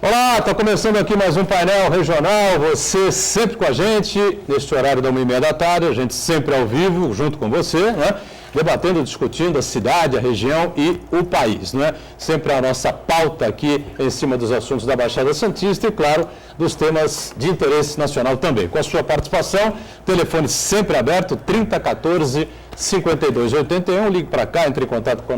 Olá, está começando aqui mais um painel regional, você sempre com a gente, neste horário da 1h30 da tarde, a gente sempre ao vivo, junto com você, né? Debatendo, discutindo a cidade, a região e o país, né? Sempre a nossa pauta aqui em cima dos assuntos da Baixada Santista e, claro, dos temas de interesse nacional também. Com a sua participação, telefone sempre aberto, 3014-5281, ligue para cá, entre em contato com o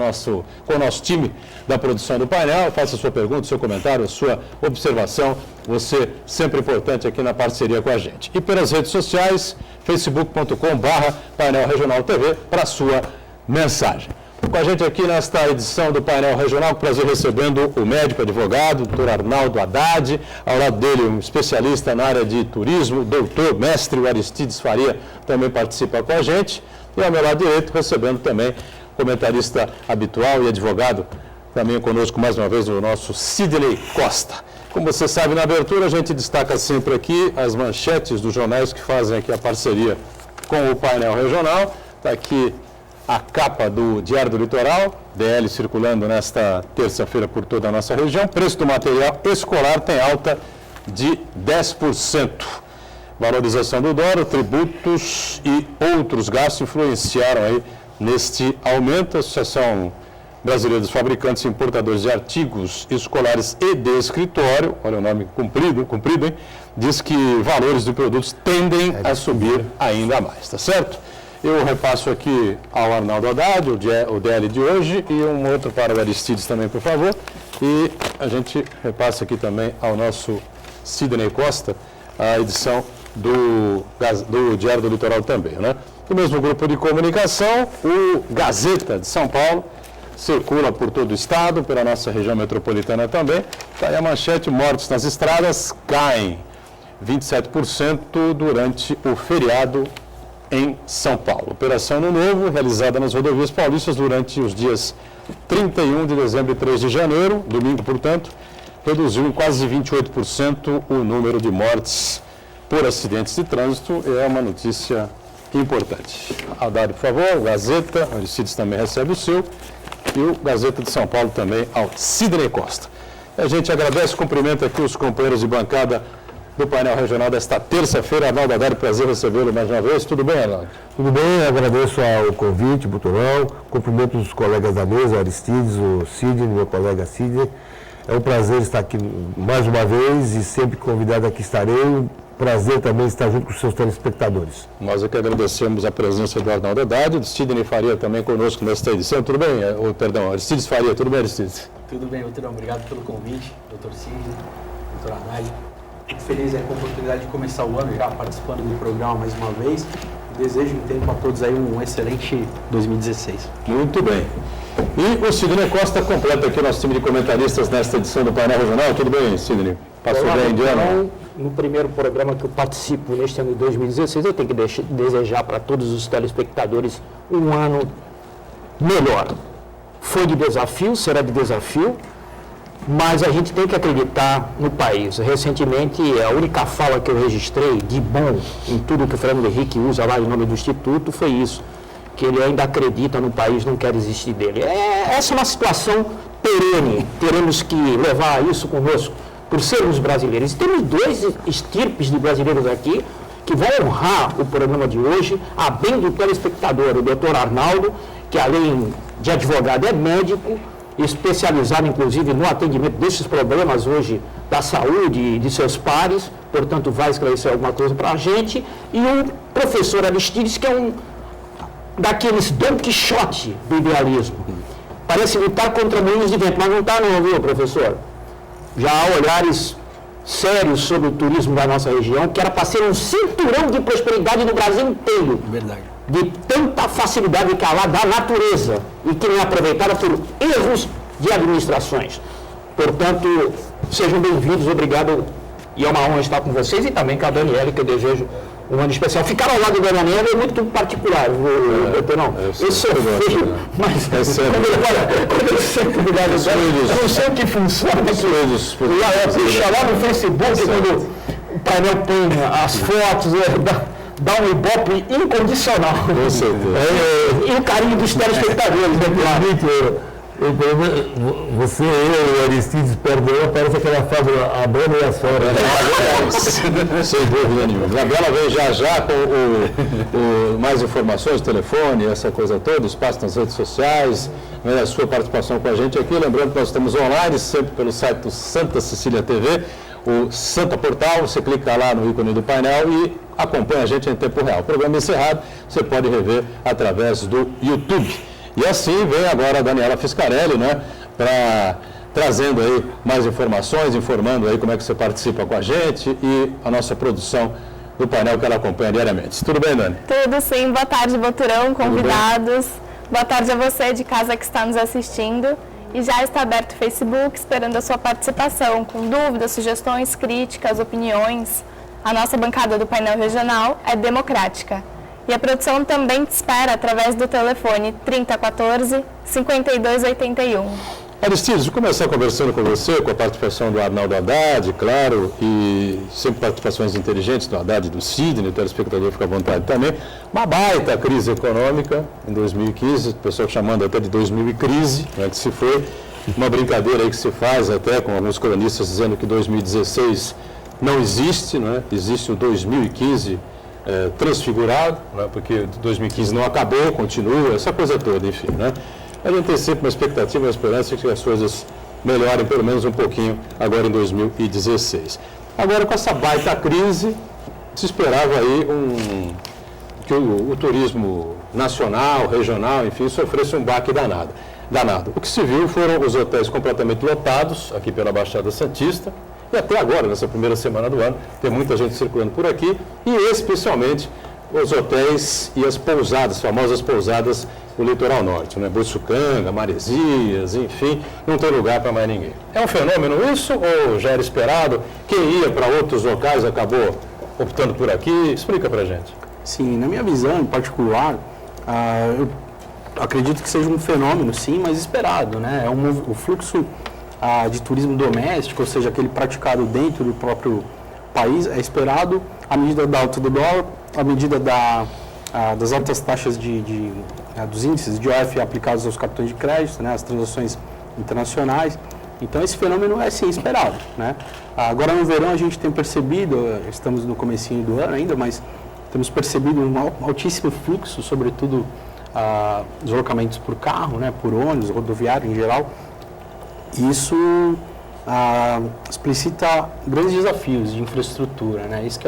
nosso time da produção do painel, faça a sua pergunta, seu comentário, a sua observação, você sempre importante aqui na parceria com a gente. E pelas redes sociais, facebook.com/painel regional TV, para a sua mensagem. Com a gente aqui nesta edição do Painel Regional, prazer recebendo o médico advogado, doutor Arnaldo Haddad, ao lado dele um especialista na área de turismo, doutor, mestre Aristides Faria, também participa com a gente, e ao meu lado direito recebendo também comentarista habitual e advogado, também conosco mais uma vez o nosso Sidney Costa. Como você sabe, na abertura a gente destaca sempre aqui as manchetes dos jornais que fazem aqui a parceria com o Painel Regional. Está aqui a capa do Diário do Litoral, DL circulando nesta terça-feira por toda a nossa região. Preço do material escolar tem alta de 10%. Valorização do dólar, tributos e outros gastos influenciaram aí neste aumento. A Associação Brasileira dos Fabricantes e Importadores de Artigos Escolares e de Escritório, olha o nome comprido, hein? Diz que valores de produtos tendem a subir ainda mais, tá certo? Eu repasso aqui ao Arnaldo Haddad, o DL de hoje, e um outro para o Aristides também, por favor. E a gente repassa aqui também ao nosso Sidney Costa, a edição do Diário do Litoral também, né? Do mesmo grupo de comunicação, o Gazeta de São Paulo, circula por todo o estado, pela nossa região metropolitana também. Está aí a manchete: mortes nas estradas caem 27% durante o feriado em São Paulo. Operação Ano Novo, realizada nas rodovias paulistas durante os dias 31 de dezembro e 3 de janeiro, domingo, portanto, reduziu em quase 28% o número de mortes por acidentes de trânsito. É uma notícia importante. Haddad, por favor, Gazeta, Aristides também recebe o seu, e o Gazeta de São Paulo também ao Sidney Costa. A gente agradece e cumprimenta aqui os companheiros de bancada do painel regional desta terça-feira. Arnaldo Haddad, prazer recebê-lo mais uma vez. Tudo bem, Arnaldo? Tudo bem, agradeço ao convite, Buturão, cumprimento os colegas da mesa, Aristides, o Sidney, meu colega Sidney. É um prazer estar aqui mais uma vez e sempre convidado aqui estarei. Prazer também estar junto com os seus telespectadores. Nós aqui agradecemos a presença do Arnaldo Haddad, do Sidney Faria também conosco nesta edição. Tudo bem? Perdão, Aristides Faria. Tudo bem, Aristides? Tudo bem, Buturão. Obrigado pelo convite, doutor Sidney, doutor Haddad. Fico feliz com a oportunidade de começar o ano já participando do programa mais uma vez. Desejo a todos aí um excelente 2016. Muito bem. E o Sidney Costa completa aqui o nosso time de comentaristas nesta edição do Painel Regional. Tudo bem, Sidney? Passou bem de ano? No primeiro programa que eu participo neste ano de 2016, eu tenho que desejar para todos os telespectadores um ano melhor. Foi de desafio, será de desafio, mas a gente tem que acreditar no país. Recentemente, a única fala que eu registrei de bom em tudo que o Fernando Henrique usa lá em nome do Instituto foi isso, que ele ainda acredita no país, não quer desistir dele. Essa é uma situação perene, teremos que levar isso conosco, por sermos brasileiros. Temos dois estirpes de brasileiros aqui que vão honrar o programa de hoje, a bem do telespectador, o doutor Arnaldo, que além de advogado é médico, especializado inclusive no atendimento desses problemas hoje da saúde e de seus pares, portanto vai esclarecer alguma coisa para a gente, e o professor Aristides, que é um daqueles Don Quixote do idealismo. Parece lutar contra moinhos de vento, mas não está não, viu, professor? Já há olhares sérios sobre o turismo da nossa região, que era para ser um cinturão de prosperidade no Brasil inteiro. Verdade. De tanta facilidade que há lá da natureza e que não é aproveitada por erros de administrações. Portanto, sejam bem-vindos, obrigado, e é uma honra estar com vocês e também com a Daniela, que eu desejo um ano especial. Ficar ao lado da Daniela é muito particular, não? Eu sou filho, mas quando eu sempre ligado, eu não sei o que funciona. Deixa lá no Facebook, quando o painel põe as fotos, dá um ibope incondicional. Com certeza. E o carinho dos telespectadores, né? O problema, você, eu e o Aristides perdeu, parece aquela fábula, a banda e a sogra. Sem dúvida nenhuma. Gabriela vem já com mais informações, telefone, essa coisa toda, espaço nas redes sociais, a sua participação com a gente aqui. Lembrando que nós estamos online, sempre pelo site do Santa Cecília TV, o Santa Portal, você clica lá no ícone do painel e acompanha a gente em tempo real. O programa encerrado, você pode rever através do YouTube. E assim vem agora a Daniela Fiscarelli, né, trazendo aí mais informações, informando aí como é que você participa com a gente e a nossa produção do painel que ela acompanha diariamente. Tudo bem, Dani? Tudo sim. Boa tarde, Boturão, convidados. Boa tarde a você de casa que está nos assistindo. E já está aberto o Facebook, esperando a sua participação, com dúvidas, sugestões, críticas, opiniões. A nossa bancada do painel regional é democrática. E a produção também te espera através do telefone 3014-5281. Aristides, vou começar conversando com você, com a participação do Arnaldo Haddad, claro, e sempre participações inteligentes do Haddad e do Sidney, o telespectador fica à vontade também. Uma baita crise econômica em 2015, o pessoal chamando até de 2000-crise, né, que se foi. Uma brincadeira aí que se faz até com alguns cronistas dizendo que 2016 não existe, né, existe o 2015 transfigurado, né, porque 2015 não acabou, continua, essa coisa toda, enfim, né. A gente tem sempre uma expectativa, uma esperança de que as coisas melhorem pelo menos um pouquinho agora em 2016. Agora, com essa baita crise, se esperava aí que o turismo nacional, regional, enfim, sofresse um baque danado. O que se viu foram os hotéis completamente lotados, aqui pela Baixada Santista, e até agora, nessa primeira semana do ano, tem muita gente circulando por aqui, e especialmente os hotéis e as pousadas, famosas pousadas do litoral norte, né? Boiçucanga, Maresias, enfim, não tem lugar para mais ninguém. É um fenômeno isso ou já era esperado? Quem ia para outros locais acabou optando por aqui? Explica para a gente. Sim, na minha visão em particular, eu acredito que seja um fenômeno, sim, mas esperado, né? O fluxo de turismo doméstico, ou seja, aquele praticado dentro do próprio país, é esperado à medida da alta do dólar, à medida das altas taxas dos índices de OF aplicados aos cartões de crédito, né, as transações internacionais. Então, esse fenômeno é sim esperado, né? Agora, no verão, a gente tem percebido, estamos no comecinho do ano ainda, mas temos percebido um altíssimo fluxo, sobretudo deslocamentos por carro, né, por ônibus, rodoviário em geral. Isso explicita grandes desafios de infraestrutura, né? Isso que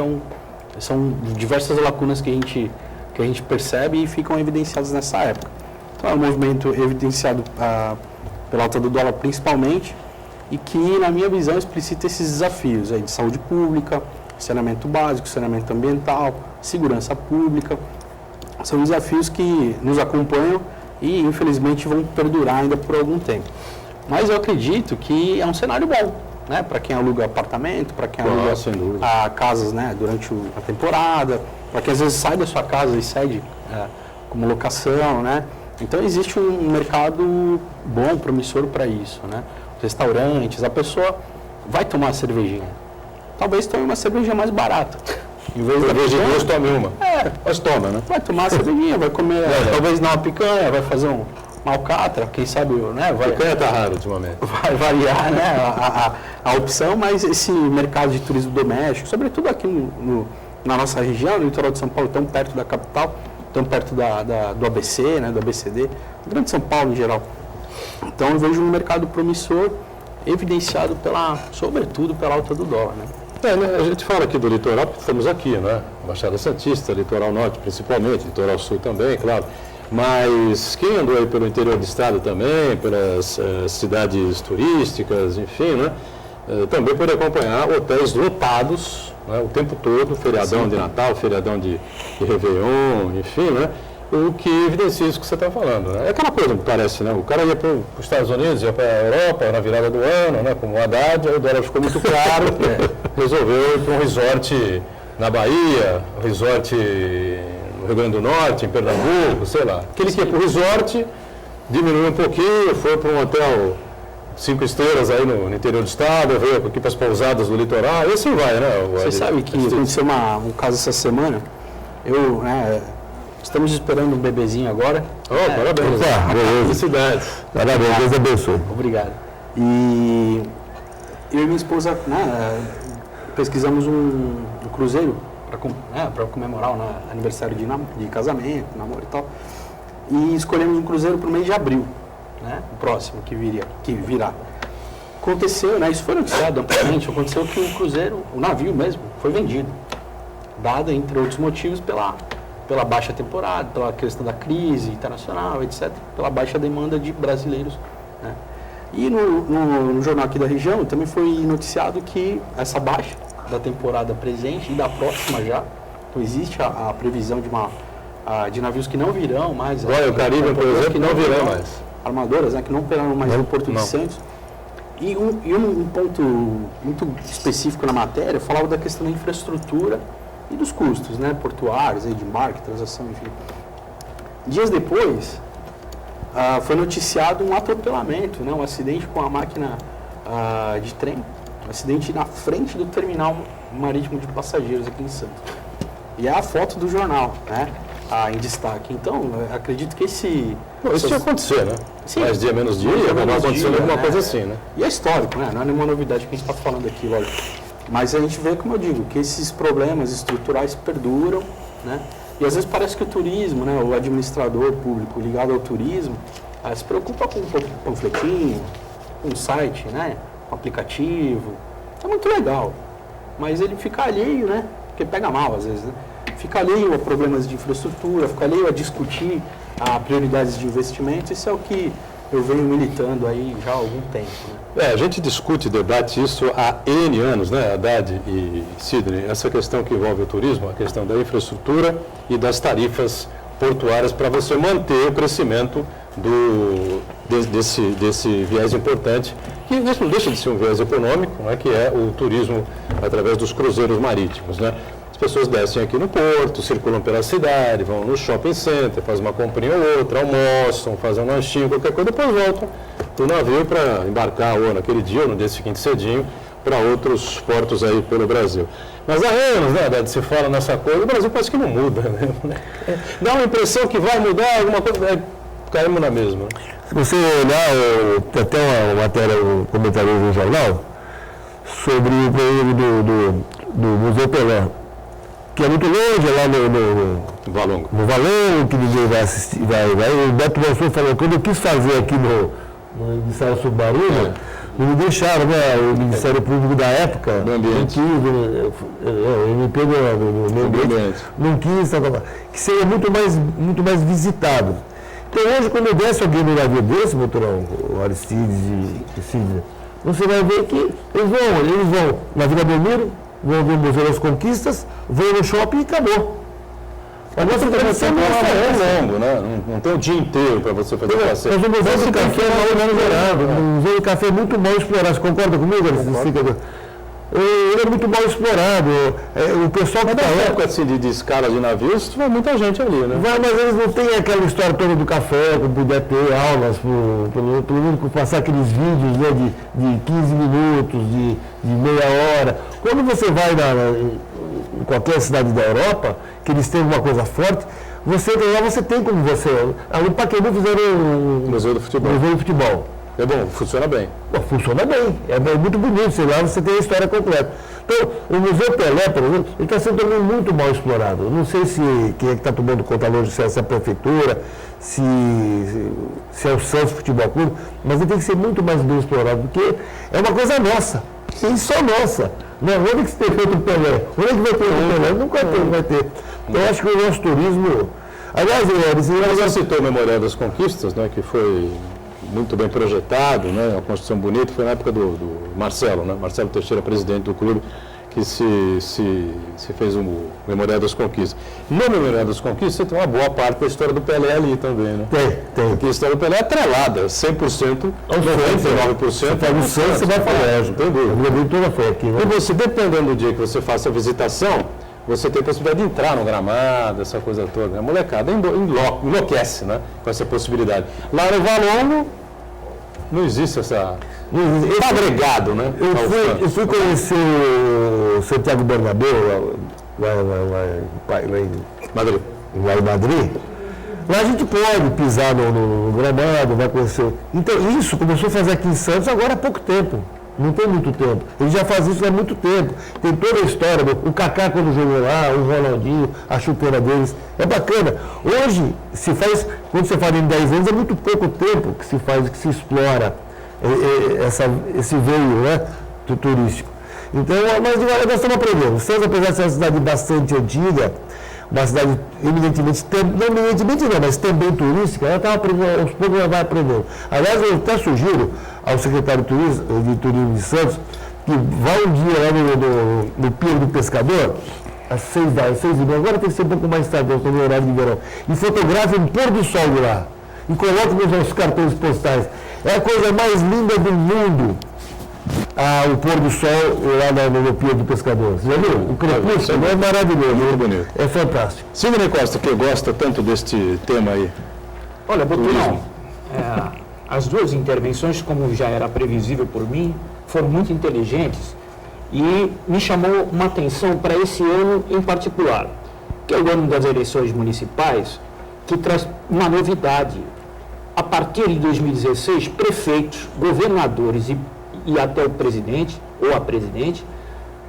são diversas lacunas que a gente percebe e ficam evidenciadas nessa época. Então, é um movimento evidenciado pela alta do dólar principalmente e que, na minha visão, explicita esses desafios aí de saúde pública, saneamento básico, saneamento ambiental, segurança pública. São desafios que nos acompanham e, infelizmente, vão perdurar ainda por algum tempo. Mas eu acredito que é um cenário bom, né, para quem aluga apartamento, para quem aluga casas, né, durante a temporada, para quem às vezes sai da sua casa e cede como locação, né. Então existe um mercado bom, promissor para isso, né. Os restaurantes, a pessoa vai tomar uma cervejinha, talvez tome uma cervejinha mais barata. Em vez de duas, tome uma. Mas toma, né? Vai tomar uma cervejinha, vai comer, talvez não uma picanha, vai fazer uma alcatra, quem sabe, né? Picanha está raro ultimamente. Vai variar, né, a opção, mas esse mercado de turismo doméstico, sobretudo aqui na nossa região, no litoral de São Paulo, tão perto da capital, tão perto do ABC, né, do ABCD, do Grande São Paulo em geral. Então eu vejo um mercado promissor, evidenciado sobretudo pela alta do dólar, né? A gente fala aqui do litoral, porque estamos aqui, né? Baixada Santista, litoral norte principalmente, litoral sul também, claro. Mas quem andou aí pelo interior do estado também, pelas cidades turísticas, enfim, né? Também pode acompanhar hotéis lotados, né, o tempo todo, feriadão de Natal, feriadão de Réveillon, enfim, né? O que evidencia isso que você está falando, né? É aquela coisa que parece, né? O cara ia para os Estados Unidos, ia para a Europa na virada do ano, né? Como o Haddad, aí o dólar ficou muito caro, resolveu ir para um resort na Bahia, um resort no Rio Grande do Norte, em Pernambuco, sei lá. Aquele que ia para o resort, diminuiu um pouquinho, foi para um hotel 5 estrelas aí no interior do estado, veio aqui para as pousadas do litoral, e assim vai, né? Você sabe que aconteceu um caso essa semana, eu Estamos esperando um bebezinho agora. Parabéns. Opa, beleza. Felicidades. Parabéns, Deus abençoe. Obrigado. E eu e minha esposa, né, pesquisamos um cruzeiro para comemorar o aniversário de casamento, namoro e tal. E escolhemos um cruzeiro para o mês de abril, né, o próximo que virá. Aconteceu, né, isso foi noticiado amplamente, aconteceu que o cruzeiro, o navio mesmo, foi vendido, dado, entre outros motivos, pela baixa temporada, pela questão da crise internacional, etc., pela baixa demanda de brasileiros, né. E no jornal aqui da região também foi noticiado que essa baixa da temporada presente e da próxima já, então existe a previsão de navios que não virão mais. Royal Caribbean, por exemplo, que não virão mais. Armadoras, né, que não operarão mais no Porto de Santos. E um ponto muito específico na matéria falava da questão da infraestrutura e dos custos, né, portuários, aí, de embarque, transação, enfim. Dias depois, foi noticiado um atropelamento, né, um acidente com a máquina de trem, um acidente na frente do terminal marítimo de passageiros aqui em Santos. E é a foto do jornal, né, em destaque. Então, acredito que isso ia acontecer, né? Sim. Mais dia, menos dia, ia acabar acontecendo alguma coisa assim, né? E é histórico, né? Não é nenhuma novidade que a gente está falando aqui, lógico. Mas a gente vê, como eu digo, que esses problemas estruturais perduram, né? E às vezes parece que o turismo, né, o administrador público ligado ao turismo, se preocupa com um panfletinho, um site, né, um aplicativo. É muito legal. Mas ele fica alheio, né? Porque pega mal às vezes, né? Fica alheio a problemas de infraestrutura, fica alheio a discutir prioridades de investimento. Isso é o que eu venho militando aí já há algum tempo, né? A gente discute, debate isso há N anos, né, Haddad e Sidney, essa questão que envolve o turismo, a questão da infraestrutura e das tarifas portuárias para você manter o crescimento desse viés importante, que não deixa de ser um viés econômico, né, que é o turismo através dos cruzeiros marítimos, né? As pessoas descem aqui no porto, circulam pela cidade, vão no shopping center, fazem uma comprinha ou outra, almoçam, fazem um lanchinho, qualquer coisa, depois voltam para o navio para embarcar ou naquele dia ou no dia seguinte cedinho para outros portos aí pelo Brasil. Mas há anos, né, Haddad, se fala nessa coisa, o Brasil parece que não muda, né? Dá uma impressão que vai mudar alguma coisa, caímos na mesma. Se você olhar, tem até uma matéria, um comentário no jornal, sobre o problema do Museu Pelé, que é muito longe, é lá no Valongo. No Valongo, que ninguém vai assistir. O Beto Mansur falou, quando eu quis fazer aqui no Ministério Submarino, não me deixaram, né? O Ministério Público da época, do ambiente. O MP do meio ambiente, não quis, que seria muito mais visitado. Então hoje, quando desce alguém no navio desse, motorão, o Aristides e Sidney, você vai ver que eles vão na Vila Belmiro, vão ver o Museu das Conquistas, vão no shopping e acabou. A nossa tradição é longo, né? Não tem o dia inteiro para você fazer o passeio. Mas o Museu do Café é mal explorado. O Museu do Café é muito mal explorado. Você concorda comigo? Ele é muito mal explorado. O pessoal que está na época assim, de escala de navios, vai muita gente ali, né? Mas eles não têm aquela história toda do café, como puder ter aulas, pelo menos passar aqueles vídeos, né, de 15 minutos, de meia hora. Quando você vai em qualquer cidade da Europa, que eles têm uma coisa forte, você tem como você. Ali em Paquembu fizeram um Museu do Futebol. Museu do Futebol. É bom, funciona bem. Funciona bem, é muito bonito, sei lá, você tem a história completa. Então, o Museu Pelé, por exemplo, ele está sendo também muito mal explorado. Eu não sei quem é que está tomando conta longe, se é essa prefeitura, se é o Santos Futebol Clube, mas ele tem que ser muito mais bem explorado, porque é uma coisa nossa, e só nossa. Não, onde que você tem feito o Pelé? Onde é que vai ter o Pelé? Nunca vai ter. Então, eu acho que o nosso turismo... Aliás, você já citou o Memorial das Conquistas, né, que foi muito bem projetado, né, uma construção bonita, foi na época do Marcelo, né, Marcelo Teixeira, presidente do clube, que se fez o Memorial das Conquistas. No Memorial das Conquistas, você tem uma boa parte da história do Pelé ali também, né? Tem. Porque a história do Pelé é atrelada, 100%, 99%. Você faz no Santos, você vai falar, não tem dúvida. A vida toda foi aqui, né? E você, dependendo do dia que você faça a visitação, você tem a possibilidade de entrar no gramado, essa coisa toda. A molecada enlouquece, né, com essa possibilidade. Lá no Valongo, não existe essa... Está agregado, né? Eu fui conhecer o Santiago Bernabéu, lá em Madrid. lá em Madrid, lá a gente pode pisar no gramado, vai conhecer. Então isso começou a fazer aqui em Santos agora há pouco tempo. Não tem muito tempo. Ele já faz isso há muito tempo. Tem toda a história. O Kaká quando jogou lá, o Ronaldinho, a chuteira deles. É bacana. Hoje, quando você fala em 10 anos, é muito pouco tempo que se faz, que se explora esse veio, né, turístico. Então, nós estamos aprendendo. Santos, apesar de ser uma cidade bastante antiga, uma cidade eminentemente, mas também turística, ela está aprendendo, aos poucos ela vai aprendendo. Aliás, eu até sugiro ao secretário de Turismo de Santos que vá um dia lá no Pier do Pescador, às 6h30, agora tem que ser um pouco mais tarde, eu estou no horário de verão, e fotografe um pôr do sol de lá, e coloque nos nossos cartões postais. É a coisa mais linda do mundo. O pôr do sol lá no Pier do Pescador. Você já viu? O crepúsculo é maravilhoso. Muito bonito. É fantástico. Sidney Costa, que gosta tanto deste tema aí. Olha, Boturão, as duas intervenções, como já era previsível por mim, foram muito inteligentes e me chamou uma atenção para esse ano em particular, que é o ano das eleições municipais, que traz uma novidade. A partir de 2016, prefeitos, governadores e até o presidente ou a presidente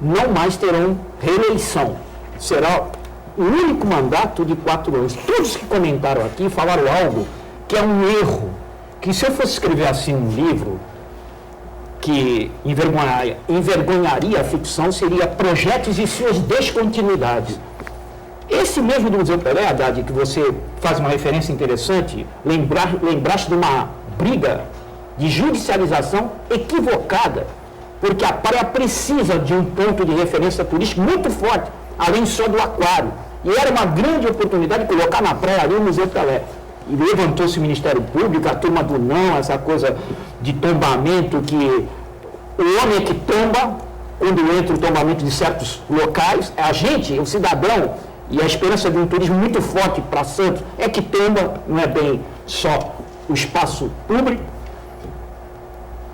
não mais terão reeleição. Será o único mandato de 4 anos. Todos que comentaram aqui falaram algo que é um erro, que se eu fosse escrever assim um livro que envergonharia a ficção, seria Projetos e suas descontinuidades. Esse mesmo do Museu Pelé, Haddad, que você faz uma referência interessante, lembraste de uma briga de judicialização equivocada, porque a praia precisa de um ponto de referência turístico muito forte, além só do aquário. E era uma grande oportunidade de colocar na praia ali o Museu Pelé. E levantou-se o Ministério Público, a turma do não, essa coisa de tombamento, que o homem é que tomba quando entra o tombamento de certos locais, a gente, o cidadão, e a esperança de um turismo muito forte para Santos é que tomba, não é bem só o espaço público.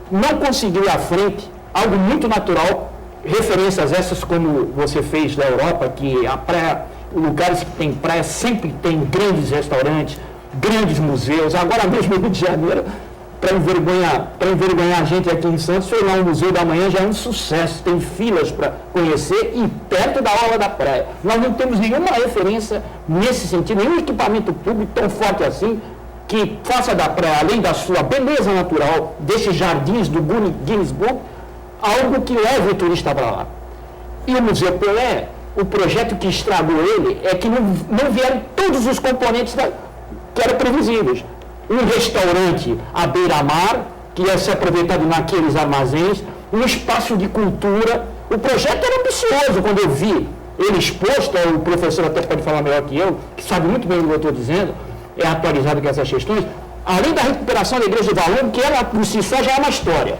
Não conseguiu ir à frente, algo muito natural, referências essas como você fez da Europa, que a praia, lugares que tem praia sempre tem grandes restaurantes, grandes museus. Agora mesmo no Rio de Janeiro, para envergonhar a gente aqui em Santos, foi lá o Museu da Manhã, já é um sucesso, tem filas para conhecer e perto da orla da praia. Nós não temos nenhuma referência nesse sentido, nenhum equipamento público tão forte assim, que faça da praia, além da sua beleza natural, desses jardins do Guinness Book, algo que leve o turista para lá. E o Museu Pelé, o projeto que estragou ele é que não vieram todos os componentes que eram previsíveis. Um restaurante à beira-mar, que ia ser aproveitado naqueles armazéns, um espaço de cultura. O projeto era ambicioso, quando eu vi ele exposto, o professor até pode falar melhor que eu, que sabe muito bem o que eu estou dizendo, é atualizado com essas questões, além da recuperação da Igreja do Valongo, que ela por si só já é uma história.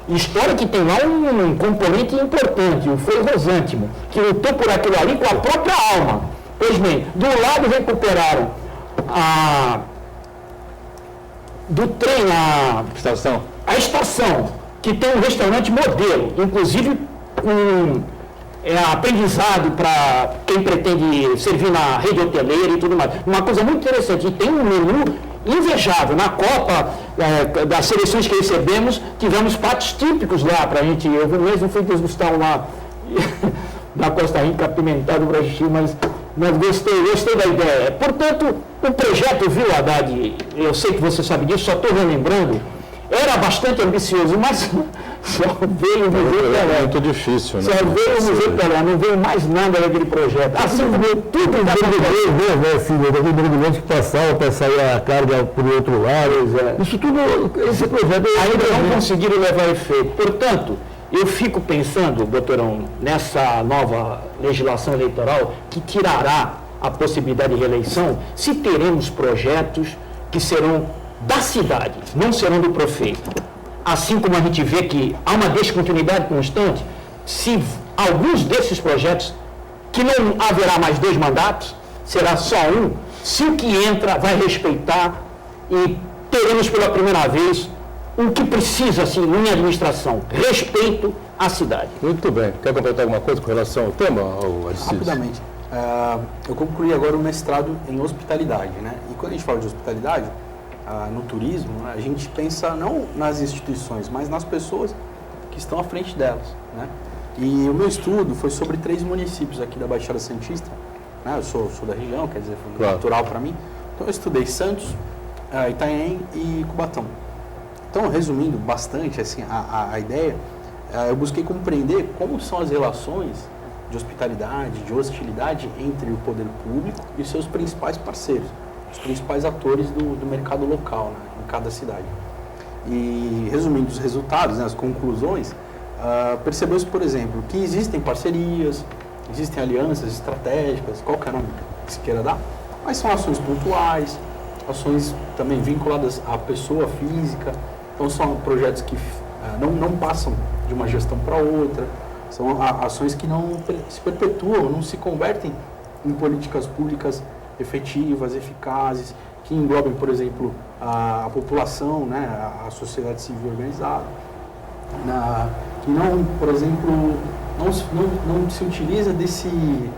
História que tem lá um componente importante, o Frei Rosântimo, que lutou por aquilo ali com a própria alma. Pois bem, do lado recuperaram do trem a estação, que tem um restaurante modelo, inclusive aprendizado para quem pretende servir na rede hoteleira e tudo mais. Uma coisa muito interessante, e tem um menu invejável. Na Copa das seleções que recebemos, tivemos pratos típicos lá para a gente. Eu mesmo fui degustar lá na Costa Rica, apimentado para xixi, mas gostei da ideia. Portanto, o projeto, viu, Haddad, eu sei que você sabe disso, só estou relembrando, era bastante ambicioso, mas só veio o Museu Pelé. É muito difícil, né? Só veio o Museu Pelé, não veio mais nada daquele projeto. Assim veio tudo da daquele mergulhante que passava a carga por outro lado. Isso tudo, esse projeto ainda não conseguiram levar efeito. Portanto, eu fico pensando, doutorão, nessa nova legislação eleitoral que tirará a possibilidade de reeleição, se teremos projetos que serão da cidade, não serão do prefeito. Assim como a gente vê que há uma descontinuidade constante, se alguns desses projetos, que não haverá mais 2 mandatos, será só um, se o que entra vai respeitar e teremos pela primeira vez o que precisa, assim, minha administração, respeito à cidade. Muito bem. Quer completar alguma coisa com relação ao tema, Aristides? Rapidamente. eu concluí agora o mestrado em hospitalidade, né? E quando a gente fala de hospitalidade, no turismo, né, a gente pensa não nas instituições, mas nas pessoas que estão à frente delas, né? E o meu estudo foi sobre 3 municípios aqui da Baixada Santista, né? Eu sou da região, quer dizer, foi natural para mim. Então eu estudei Santos, Itanhaém e Cubatão. Então, resumindo bastante assim, a ideia, eu busquei compreender como são as relações de hospitalidade, de hostilidade entre o poder público e seus principais parceiros, os principais atores do mercado local, né, em cada cidade. E, resumindo os resultados, né, as conclusões, percebeu-se, por exemplo, que existem parcerias, existem alianças estratégicas, qualquer nome que se queira dar, mas são ações pontuais, ações também vinculadas à pessoa física, então são projetos que não passam de uma gestão para outra, são ações que não se perpetuam, não se convertem em políticas públicas efetivas, eficazes, que englobem, por exemplo, a população, né, a sociedade civil organizada, que não, por exemplo, não se utiliza desse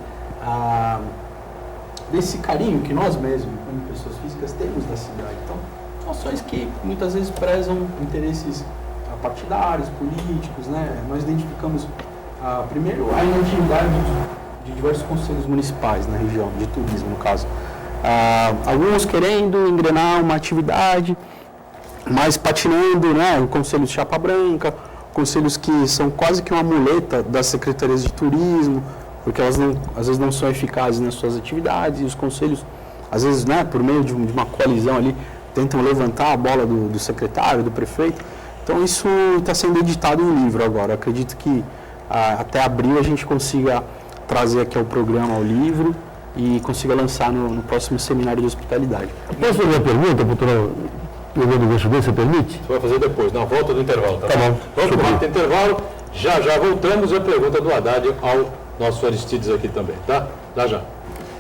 carinho que nós mesmos, como pessoas físicas, temos da cidade. Então, são ações que muitas vezes prezam interesses partidários, políticos, né? Nós identificamos, primeiro, a inatividade de diversos conselhos municipais na região, de turismo, no caso. Alguns querendo engrenar uma atividade, mas patinando, né? O conselho de Chapa Branca, conselhos que são quase que uma muleta das secretarias de turismo, porque elas às vezes não são eficazes nas suas atividades, e os conselhos, às vezes, né, por meio de uma coalizão ali, tentam levantar a bola do secretário, do prefeito. Então isso está sendo editado em livro agora. Eu acredito que até abril a gente consiga trazer aqui ao programa o livro e consiga lançar no próximo seminário de hospitalidade. Posso fazer uma pergunta, doutor? Pegando o gancho dele, você permite? Você vai fazer depois, na volta do intervalo, tá bom? Vamos para o intervalo, já voltamos, a pergunta do Haddad ao nosso Aristides aqui também, tá? Já.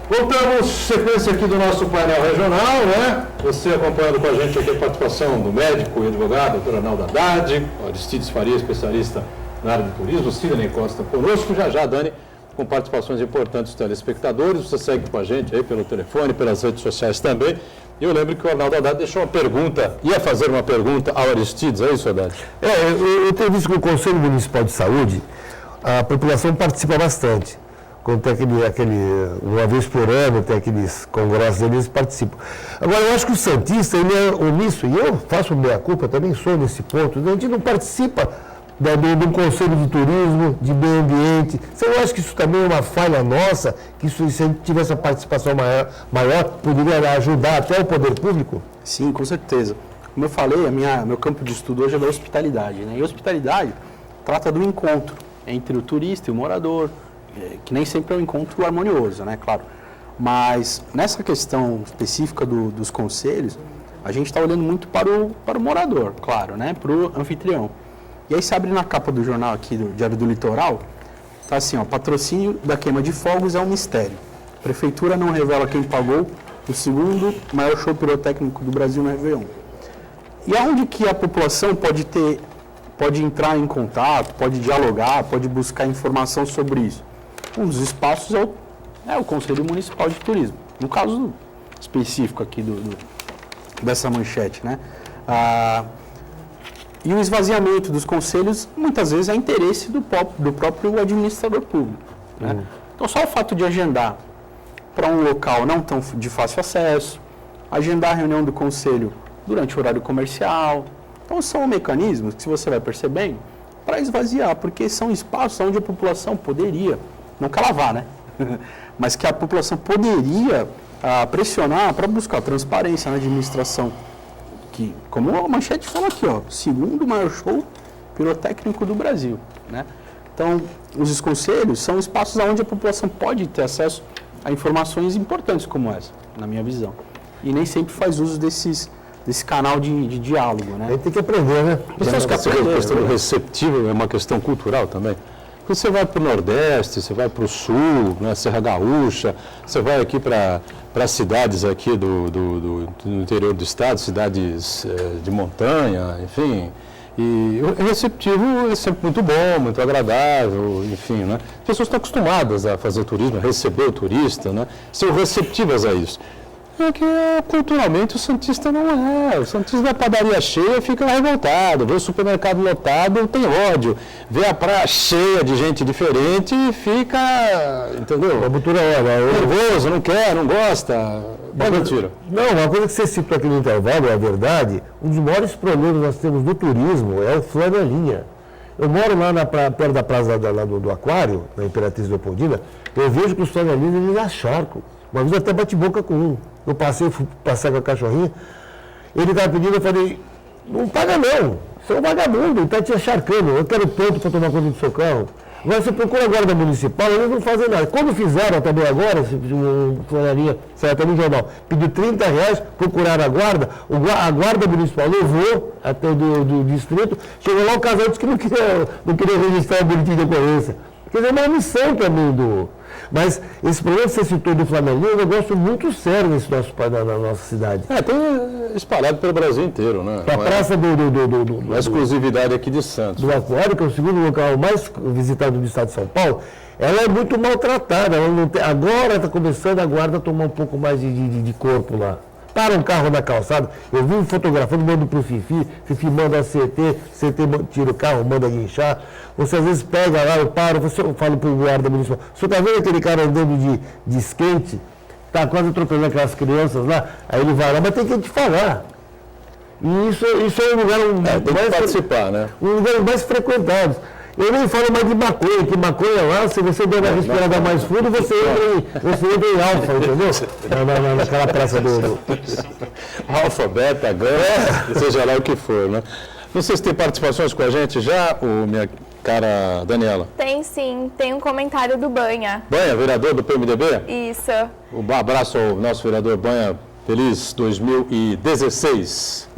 Voltamos, sequência aqui do nosso painel regional, né? Você acompanhando com a gente aqui a participação do médico e advogado, doutor Arnaldo Haddad, Aristides Faria, especialista na área de turismo, Sidney Costa conosco, já, Dani, com participações importantes dos telespectadores. Você segue com a gente aí pelo telefone, pelas redes sociais também. E eu lembro que o Arnaldo Haddad deixou uma pergunta, ia fazer uma pergunta ao Aristides, é isso, Haddad? Eu tenho visto que o Conselho Municipal de Saúde, a população participa bastante. Quando tem uma vez por ano, tem aqueles congressos, eles participam. Agora, eu acho que o santista, ele é omisso, e eu faço meia-culpa, também sou nesse ponto, a gente não participa de um conselho de turismo, de meio ambiente. Você não acha que isso também é uma falha nossa, que se a gente tivesse a participação maior, poderia ajudar até o poder público? Sim, com certeza. Como eu falei, meu campo de estudo hoje é da hospitalidade, né? E hospitalidade trata do encontro entre o turista e o morador, que nem sempre é um encontro harmonioso, né? Claro. Mas nessa questão específica dos conselhos, a gente está olhando muito para o morador, claro, né? Para o anfitrião. E aí se abre na capa do jornal aqui, do Diário do Litoral, tá assim, ó, patrocínio da queima de fogos é um mistério. Prefeitura não revela quem pagou o segundo maior show pirotécnico do Brasil no Réveillon. E aonde que a população pode entrar em contato, pode dialogar, pode buscar informação sobre isso? Um dos espaços é o Conselho Municipal de Turismo, no caso específico aqui dessa manchete, né? E o esvaziamento dos conselhos, muitas vezes, é interesse do próprio administrador público, né? Então, só o fato de agendar para um local não tão de fácil acesso, agendar a reunião do conselho durante o horário comercial. Então, são mecanismos que, se você vai percebendo, para esvaziar, porque são espaços onde a população poderia, não que ela vá, né? Mas que a população poderia pressionar para buscar transparência na administração. Que, como a manchete fala aqui, ó, segundo maior show pirotécnico do Brasil, né? Então, os conselhos são espaços onde a população pode ter acesso a informações importantes como essa, na minha visão. E nem sempre faz uso desse canal de diálogo, né? A gente tem que aprender, né? Você acha que a questão do receptivo é uma questão cultural também? Porque você vai para o Nordeste, você vai para o Sul, né, Serra Gaúcha, você vai aqui para cidades aqui do interior do estado, cidades de montanha, enfim, E o receptivo é sempre muito bom, muito agradável, enfim, né? As pessoas estão acostumadas a fazer turismo, a receber o turista, né? São receptivas a isso. É que culturalmente o santista não é. O santista da padaria cheia fica revoltado, vê o supermercado lotado, tem ódio, vê a praia cheia de gente diferente e fica, entendeu? Nervoso, não quer, não gosta. É mentira. Não, uma coisa que você citou aqui no intervalo, é a verdade, um dos maiores problemas que nós temos no turismo é o flanelinha. Eu moro lá perto da praça do Aquário, na Imperatriz Leopoldina, eu vejo que os flanelinhas eles acharcam. Uma vez eu até bati boca com um. Eu fui passar com a cachorrinha, ele estava pedindo, eu falei, não paga não, você é um vagabundo, ele está te acharcando, eu quero ponto para tomar conta do seu carro. Agora você procura a guarda municipal, eles não fazem nada. Quando fizeram também agora, uma flanelinha, saiu até no jornal, pediu R$30, procuraram a guarda municipal levou até do distrito, chegou lá o casal disse que não queria registrar o boletim de ocorrência. Quer dizer, é uma missão também Mas esse problema que você citou do flanelinha é um negócio muito sério na nossa cidade. Tem espalhado pelo Brasil inteiro, né? A praça Uma exclusividade aqui de Santos. Do Aquário, que é o segundo local mais visitado do estado de São Paulo, ela é muito maltratada. Agora está começando a guarda a tomar um pouco mais de corpo lá. Para um carro na calçada, eu vi fotografando, mando para o Fifi manda a CT tira o carro, manda guinchar. Você às vezes pega lá, eu falo para o guarda municipal, você está vendo aquele cara andando de skate, está quase atropelando aquelas crianças lá, aí ele vai lá, mas tem que te falar. E isso é um lugar tem que participar, né? Um lugar mais frequentado. Eu nem falo mais de maconha, que maconha lá, se você der uma respirada mais fundo, você entra em alfa, entendeu? Naquela praça Alfa, beta, gama, seja lá o que for, né? Não sei se tem participações com a gente já, minha cara Daniela. Tem sim, tem um comentário do Banha. Banha, vereador do PMDB? Isso. Um abraço ao nosso vereador Banha, feliz 2016.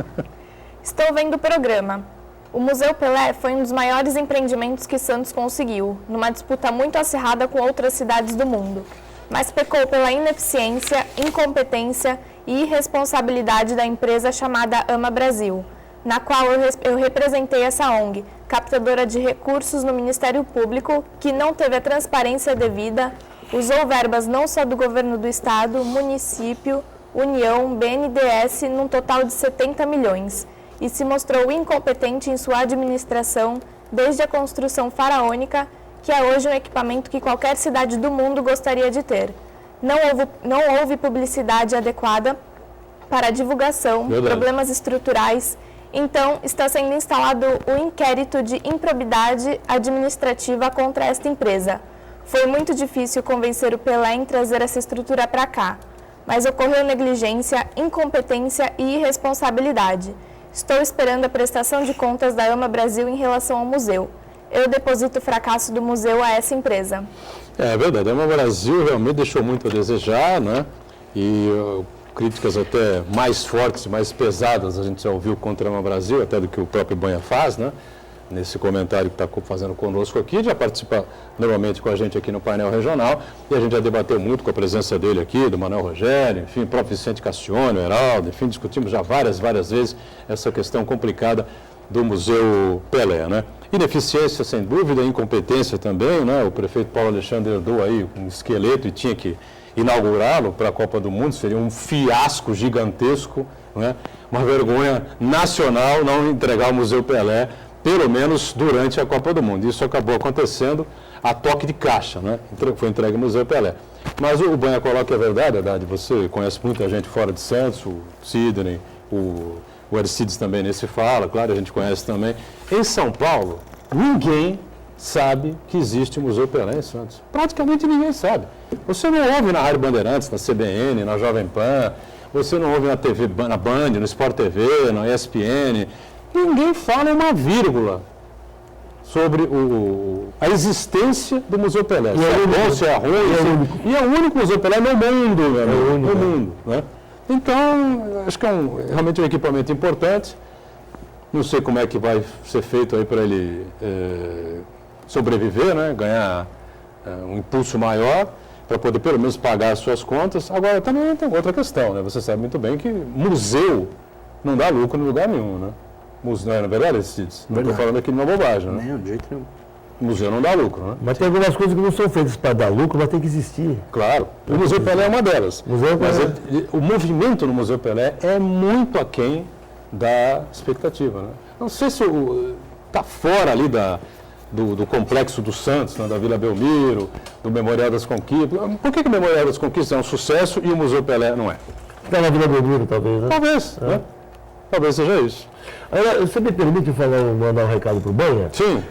Estou vendo o programa. O Museu Pelé foi um dos maiores empreendimentos que Santos conseguiu, numa disputa muito acirrada com outras cidades do mundo, mas pecou pela ineficiência, incompetência e irresponsabilidade da empresa chamada Ama Brasil, na qual eu representei essa ONG, captadora de recursos no Ministério Público, que não teve a transparência devida, usou verbas não só do governo do estado, município, União, BNDES, num total de 70 milhões, e se mostrou incompetente em sua administração desde a construção faraônica, que é hoje um equipamento que qualquer cidade do mundo gostaria de ter. Não houve publicidade adequada para a divulgação, problemas estruturais. Então, está sendo instalado o inquérito de improbidade administrativa contra esta empresa. Foi muito difícil convencer o Pelé em trazer essa estrutura para cá, mas ocorreu negligência, incompetência e irresponsabilidade. Estou esperando a prestação de contas da Ama Brasil em relação ao museu. Eu deposito o fracasso do museu a essa empresa. É verdade, a Ama Brasil realmente deixou muito a desejar, né? E críticas até mais fortes, mais pesadas a gente já ouviu contra a Ama Brasil, até do que o próprio Banha faz, né? Nesse comentário que está fazendo conosco aqui, já participa normalmente com a gente aqui no painel regional, e a gente já debateu muito com a presença dele aqui, do Manuel Rogério, enfim, o próprio Vicente Castione, o Heraldo, enfim, discutimos já várias vezes essa questão complicada do Museu Pelé, né? Ineficiência, sem dúvida, incompetência também, né? O prefeito Paulo Alexandre herdou aí um esqueleto e tinha que inaugurá-lo para a Copa do Mundo, seria um fiasco gigantesco, né? Uma vergonha nacional não entregar o Museu Pelé, pelo menos durante a Copa do Mundo. Isso acabou acontecendo a toque de caixa, né? Foi entregue ao Museu Pelé. Mas o Banha coloca a verdade, você conhece muita gente fora de Santos, o Sidney, o Aristides também nesse fala, claro, a gente conhece também. Em São Paulo, ninguém sabe que existe o Museu Pelé em Santos. Praticamente ninguém sabe. Você não ouve na Rádio Bandeirantes, na CBN, na Jovem Pan, você não ouve na TV, na Band, no Sport TV, na ESPN. Ninguém fala uma vírgula sobre a existência do Museu Pelé. Se é bom, se é ruim. E é o único Museu Pelé no mundo, no mundo, né? Então, acho que é realmente um equipamento importante. Não sei como é que vai ser feito aí para ele sobreviver, né? Ganhar um impulso maior, para poder pelo menos pagar as suas contas. Agora, também tem outra questão, né? Você sabe muito bem que museu não dá lucro em lugar nenhum, né? Não é verdade, Aristides? Não estou falando aqui de uma bobagem, né? Não, de jeito nenhum. O museu não dá lucro, né? Mas tem algumas coisas que não são feitas para dar lucro, mas tem que existir. Claro. O Museu Pelé é uma delas. Museu Mas Pelé. o movimento no Museu Pelé é muito aquém da expectativa, né? Não sei se está fora ali do Complexo dos Santos, né, da Vila Belmiro, do Memorial das Conquistas. Por que o Memorial das Conquistas é um sucesso e o Museu Pelé não é? Está na Vila Belmiro, talvez, né? Talvez, né? Talvez seja isso. Agora, você me permite mandar um recado para o Banha? Sim.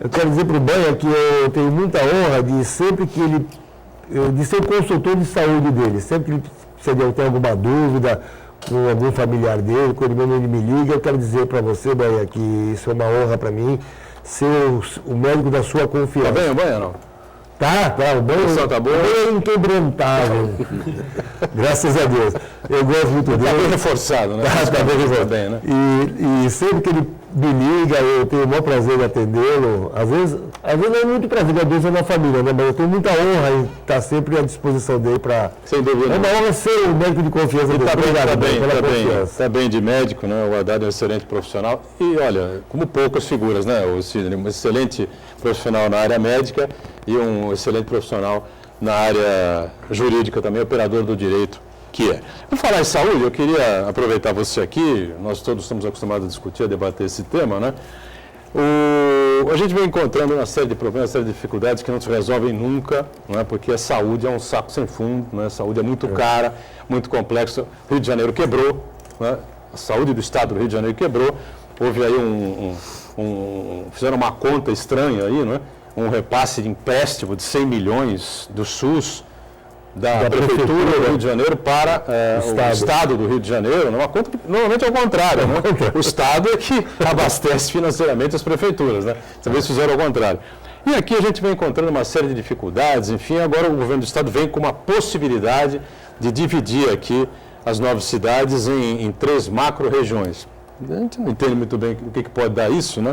Eu quero dizer para o Banha que eu tenho muita honra de sempre que ele, de ser o consultor de saúde dele. Sempre que ele tem alguma dúvida com algum familiar dele, quando ele me liga, eu quero dizer para você, Banha, que isso é uma honra para mim, ser o médico da sua confiança. Tá bem o Banha, não? Tá, o Banha Tá boa? é inquebrantável. Graças a Deus. Eu gosto muito dele. Está bem reforçado, né? Tá bem reforçado. Bem, né? E sempre que ele me liga, eu tenho o maior prazer em atendê-lo. Às vezes não é muito prazer, porque a Deus é na família, né? Mas eu tenho muita honra em estar sempre à disposição dele para... Sem dúvida. É uma honra ser o médico de confiança dele. Está bem de médico, né? O Haddad é um excelente profissional. E olha, como poucas figuras, né? O Sidney, um excelente profissional na área médica e um excelente profissional na área jurídica também, operador do direito, que é. Por falar em saúde, eu queria aproveitar você aqui, nós todos estamos acostumados a discutir, a debater esse tema, né? A gente vem encontrando uma série de problemas, uma série de dificuldades que não se resolvem nunca, né? Porque a saúde é um saco sem fundo, né? A saúde é muito cara, muito complexa. O Rio de Janeiro quebrou, né? A saúde do Estado do Rio de Janeiro quebrou. Houve aí fizeram uma conta estranha aí, né? Um repasse de empréstimo de 100 milhões do SUS, da Prefeitura do Rio de Janeiro para o Estado do Rio de Janeiro, uma conta que normalmente é o contrário, né? O Estado é que abastece financeiramente as prefeituras, né? Dessa vez fizeram ao contrário. E aqui a gente vem encontrando uma série de dificuldades, enfim, agora o governo do Estado vem com uma possibilidade de dividir aqui as 9 cidades em 3 macro-regiões. A gente não entende muito bem o que pode dar isso, né?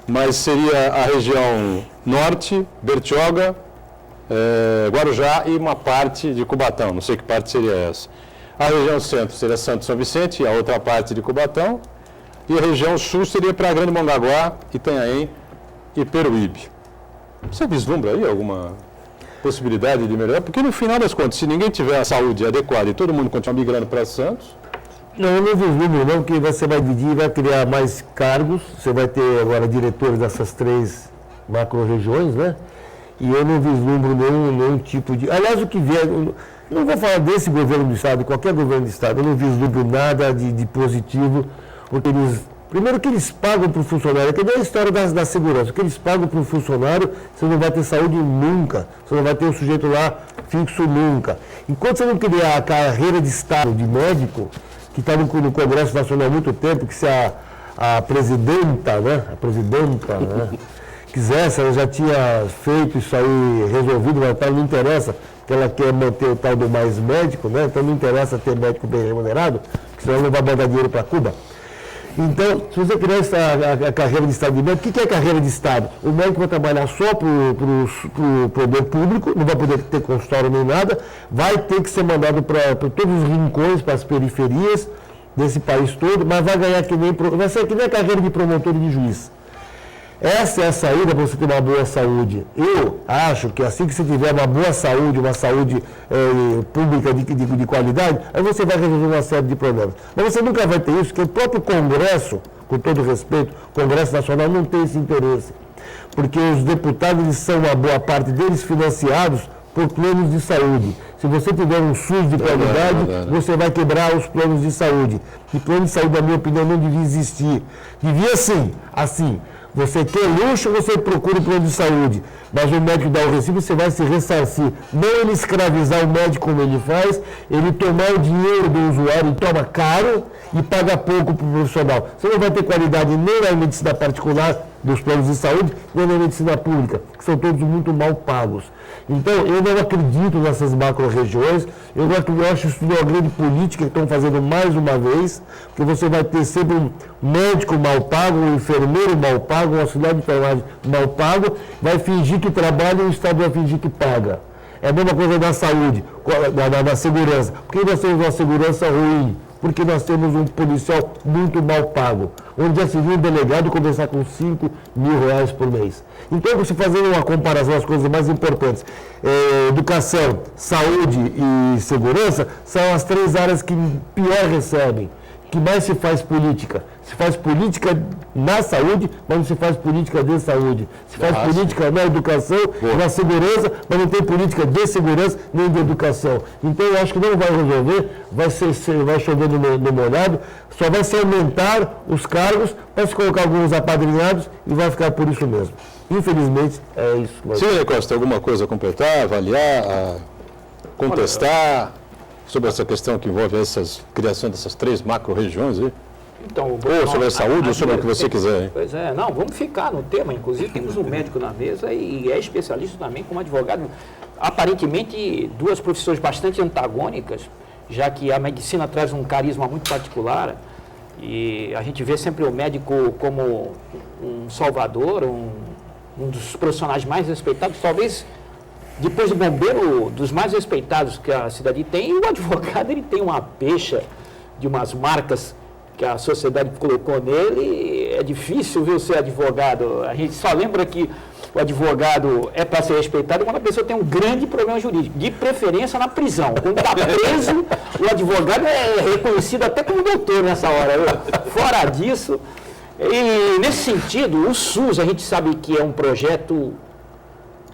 Mas seria a região norte, Bertioga, Guarujá e uma parte de Cubatão, não sei que parte seria essa. A região centro seria Santo São Vicente e a outra parte de Cubatão. E a região sul seria para Grande Mongaguá, Itanhaém e Peruíbe. Você vislumbra aí alguma possibilidade de melhorar? Porque no final das contas, se ninguém tiver a saúde adequada e todo mundo continuar migrando para Santos... Não, eu não vislumbro não, porque você vai dividir, vai criar mais cargos, você vai ter agora diretores dessas 3 macro-regiões, né? E eu não vislumbro nenhum tipo de... Aliás, o que vier... Não vou falar desse governo do Estado, de qualquer governo do Estado, eu não vislumbro nada de positivo, porque primeiro que eles pagam para o funcionário, que é a história da segurança, o que eles pagam para o funcionário, você não vai ter saúde nunca, você não vai ter um sujeito lá fixo nunca. Enquanto você não criar a carreira de Estado de médico, que está no Congresso Nacional há muito tempo, que se a presidenta, né, quisesse, ela já tinha feito isso aí, resolvido, mas não interessa, porque ela quer manter o tal do mais médico, né, então não interessa ter médico bem remunerado, porque senão não vai mandar dinheiro para Cuba. Então, se você criar a carreira de Estado de médico, o que é carreira de Estado? O médico vai trabalhar só para o poder público, não vai poder ter consultório nem nada, vai ter que ser mandado para todos os rincões, para as periferias desse país todo, mas vai ganhar vai ser que nem a carreira de promotor e de juiz. Essa é a saída para você ter uma boa saúde. Eu acho que assim que você tiver uma boa saúde, uma saúde pública de qualidade, aí você vai resolver uma série de problemas. Mas você nunca vai ter isso, porque o próprio Congresso, com todo respeito, o Congresso Nacional não tem esse interesse. Porque os deputados, eles são, uma boa parte deles, financiados por planos de saúde. Se você tiver um SUS de qualidade, você vai quebrar os planos de saúde. E plano de saúde, na minha opinião, não devia existir. Devia sim, assim. Você quer luxo, você procura o plano de saúde. Mas o médico dá o recibo, você vai se ressarcir. Não ele escravizar o médico como ele faz, ele tomar o dinheiro do usuário e toma caro e paga pouco para o profissional. Você não vai ter qualidade nem na medicina particular dos planos de saúde, nem na medicina pública, que são todos muito mal pagos. Então, eu não acredito nessas macro-regiões, eu acho isso uma grande política que estão fazendo mais uma vez, porque você vai ter sempre um médico mal pago, um enfermeiro mal pago, um auxiliar de enfermagem mal pago, vai fingir que trabalha e o Estado vai fingir que paga. É a mesma coisa da saúde, da segurança. Por que nós temos uma segurança ruim? porque nós temos um policial muito mal pago, onde já se viu um delegado conversar com R$5.000 por mês. Então, se fazer uma comparação das coisas mais importantes, educação, saúde e segurança, são as 3 áreas que pior recebem, que mais se faz política. Se faz política na saúde, mas não se faz política de saúde. Se faz política na educação, na segurança, mas não tem política de segurança nem de educação. Então, eu acho que não vai resolver, vai chover no molhado, só vai se aumentar os cargos, vai se colocar alguns apadrinhados e vai ficar por isso mesmo. Infelizmente, é isso. Silvia Costa, alguma coisa a completar, avaliar, contestar sobre essa questão que envolve essa criação dessas 3 macro-regiões aí? Então, ou sobre a saúde, ou sobre o que você quiser. Hein? Pois é, não, vamos ficar no tema. Inclusive, temos um médico na mesa e é especialista também como advogado. Aparentemente, 2 profissões bastante antagônicas, já que a medicina traz um carisma muito particular e a gente vê sempre o médico como um salvador, um dos profissionais mais respeitados, talvez depois do bombeiro, dos mais respeitados que a cidade tem, e o advogado ele tem uma pecha de umas marcas que a sociedade colocou nele. É difícil, viu, ser advogado. A gente só lembra que o advogado é para ser respeitado quando a pessoa tem um grande problema jurídico, de preferência na prisão. Quando está preso, o advogado é reconhecido até como doutor nessa hora. Viu? Fora disso, e nesse sentido, o SUS, a gente sabe que é um projeto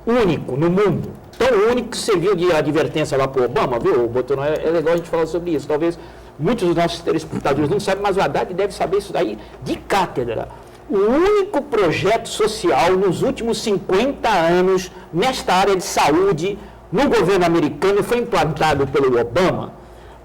único no mundo, tão único que serviu de advertência lá para o Obama, viu, Boturno? É legal a gente falar sobre isso. Talvez muitos dos nossos telespectadores não sabem, mas o Haddad deve saber isso daí de cátedra. O único projeto social nos últimos 50 anos nesta área de saúde no governo americano foi implantado pelo Obama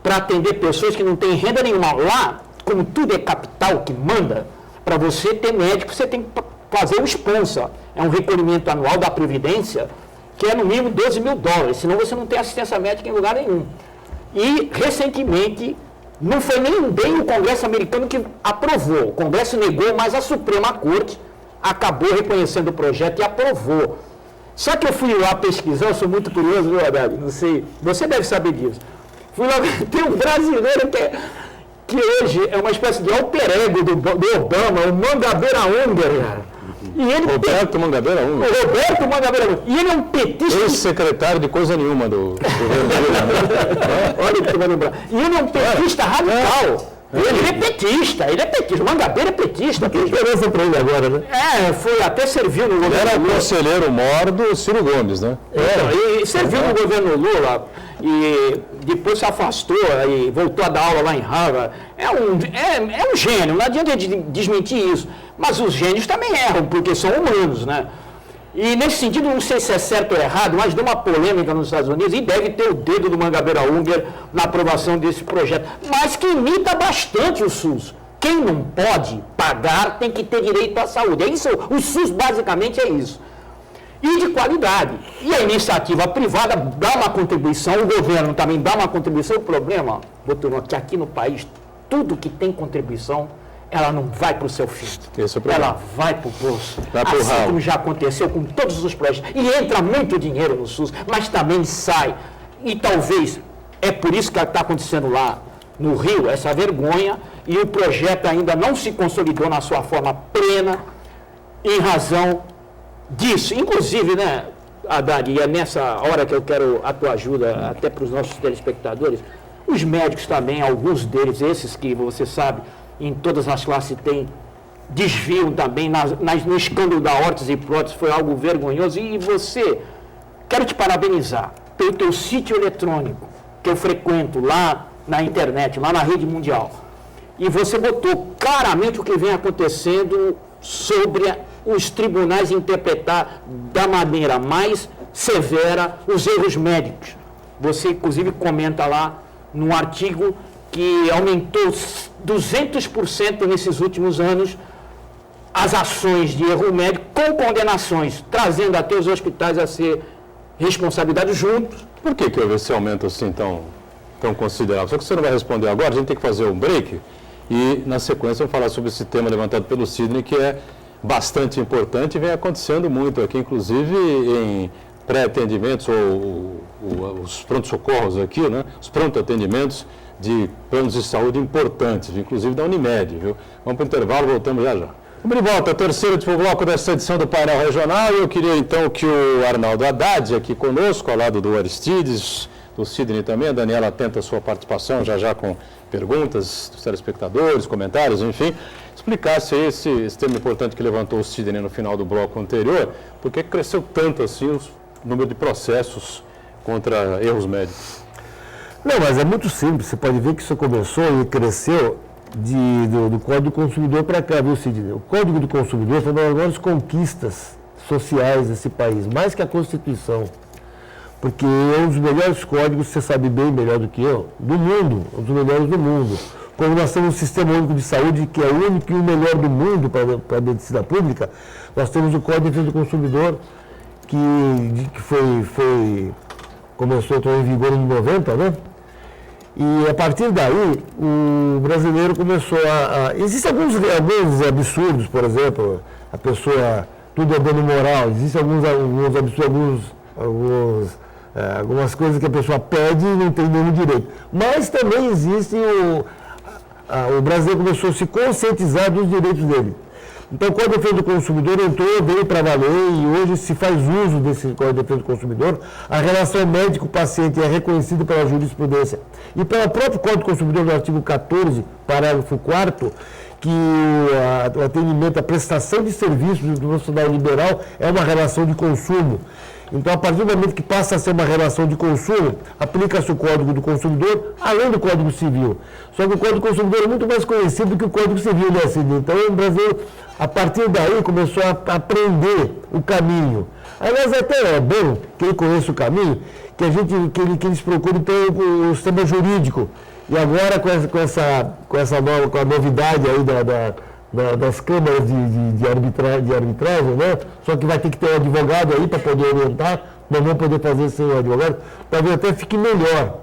para atender pessoas que não têm renda nenhuma. Lá, como tudo é capital que manda, para você ter médico, você tem que fazer o sponsor. É um recolhimento anual da Previdência, que é no mínimo $12.000, senão você não tem assistência médica em lugar nenhum. E, recentemente, não foi nem bem o Congresso americano que aprovou. O Congresso negou, mas a Suprema Corte acabou reconhecendo o projeto e aprovou. Só que eu fui lá pesquisar, eu sou muito curioso, viu, Haddad? Não sei, você deve saber disso. Fui lá, tem um brasileiro que hoje é uma espécie de alter ego do Obama, o Mangabeira Unger. E ele Roberto Mangabeira Unger. Roberto Mangabeira Unger. E ele é um petista. Ex-secretário de coisa nenhuma do governo dele. Olha o que eu vou lembrar. E ele é um petista radical. Ele é petista. O Mangabeira é petista. Que diferença para ele agora, né? Foi até serviu no governo Era Lula. Conselheiro mor do Ciro Gomes, né? E serviu no governo Lula e depois se afastou e voltou a dar aula lá em Harvard. É um gênio, não adianta desmentir isso. Mas os gênios também erram, porque são humanos, né? E nesse sentido, não sei se é certo ou errado, mas deu uma polêmica nos Estados Unidos e deve ter o dedo do Mangabeira Unger na aprovação desse projeto, mas que imita bastante o SUS. Quem não pode pagar tem que ter direito à saúde. É isso, o SUS basicamente é isso. E de qualidade. E a iniciativa privada dá uma contribuição, o governo também dá uma contribuição. O problema, Boturno, é que aqui no país, tudo que tem contribuição, ela não vai para o seu fim. Ela vai para o bolso. Assim como já aconteceu com todos os projetos. E entra muito dinheiro no SUS, mas também sai. E talvez, é por isso que está acontecendo lá no Rio, essa vergonha, e o projeto ainda não se consolidou na sua forma plena, em razão disso. Inclusive, né, Haddad, e é nessa hora que eu quero a tua ajuda, até para os nossos telespectadores, os médicos também, alguns deles, esses que você sabe, em todas as classes tem desvio também, no escândalo da órtese e prótese foi algo vergonhoso. E você, quero te parabenizar pelo teu sítio eletrônico, que eu frequento lá na internet, lá na rede mundial. E você botou claramente o que vem acontecendo sobre os tribunais interpretar da maneira mais severa os erros médicos. Você, inclusive, comenta lá num artigo que aumentou 200% nesses últimos anos as ações de erro médico com condenações, trazendo até os hospitais a ser responsabilizados juntos. Por que houve esse aumento assim tão considerável? Só que você não vai responder agora, a gente tem que fazer um break e, na sequência, vamos falar sobre esse tema levantado pelo Sidney, que é bastante importante e vem acontecendo muito aqui, inclusive em pré-atendimentos ou os pronto-socorros aqui, né? Os pronto-atendimentos de planos de saúde importantes, inclusive da Unimed, viu? Vamos para o intervalo, voltamos já já. Vamos de volta, terceiro bloco dessa edição do Painel Regional. Eu queria então que o Arnaldo Haddad, aqui conosco, ao lado do Aristides, do Sidney também, a Daniela atenta a sua participação já com perguntas dos telespectadores, comentários, enfim, explicasse aí esse tema importante que levantou o Sidney no final do bloco anterior, porque cresceu tanto assim o número de processos contra erros médicos. Não, mas é muito simples, você pode ver que isso começou e cresceu do Código do Consumidor para cá, viu, Sidney? O Código do Consumidor foi uma das maiores conquistas sociais desse país, mais que a Constituição. Porque é um dos melhores códigos, você sabe bem melhor do que eu, do mundo, um dos melhores do mundo. Como nós temos um sistema único de saúde que é o único e o melhor do mundo para a medicina pública, nós temos o Código de Defesa do Consumidor, que começou a entrar em vigor em 90, né? E a partir daí, o brasileiro começou existem alguns absurdos, por exemplo, a pessoa, tudo é dano moral, existem alguns absurdos, algumas coisas que a pessoa pede e não tem nenhum direito. Mas também existe o brasileiro começou a se conscientizar dos direitos dele. Então, o Código de Defesa do Consumidor veio para valer e hoje se faz uso desse Código de Defesa do Consumidor. A relação médico-paciente é reconhecida pela jurisprudência e pelo próprio Código do Consumidor, no artigo 14, parágrafo 4º, que o atendimento, a prestação de serviços do profissional liberal é uma relação de consumo. Então, a partir do momento que passa a ser uma relação de consumo, aplica-se o Código do Consumidor, além do Código Civil. Só que o Código do Consumidor é muito mais conhecido que o Código Civil, né, Sidney? Então, o Brasil, a partir daí, começou a aprender o caminho. Aliás, até é bom, quem conhece o caminho, que eles procurem ter o sistema jurídico. E agora, com a novidade aí das câmaras de arbitragem, né? Só que vai ter que ter um advogado aí para poder orientar, não vão poder fazer sem o advogado, talvez até fique melhor,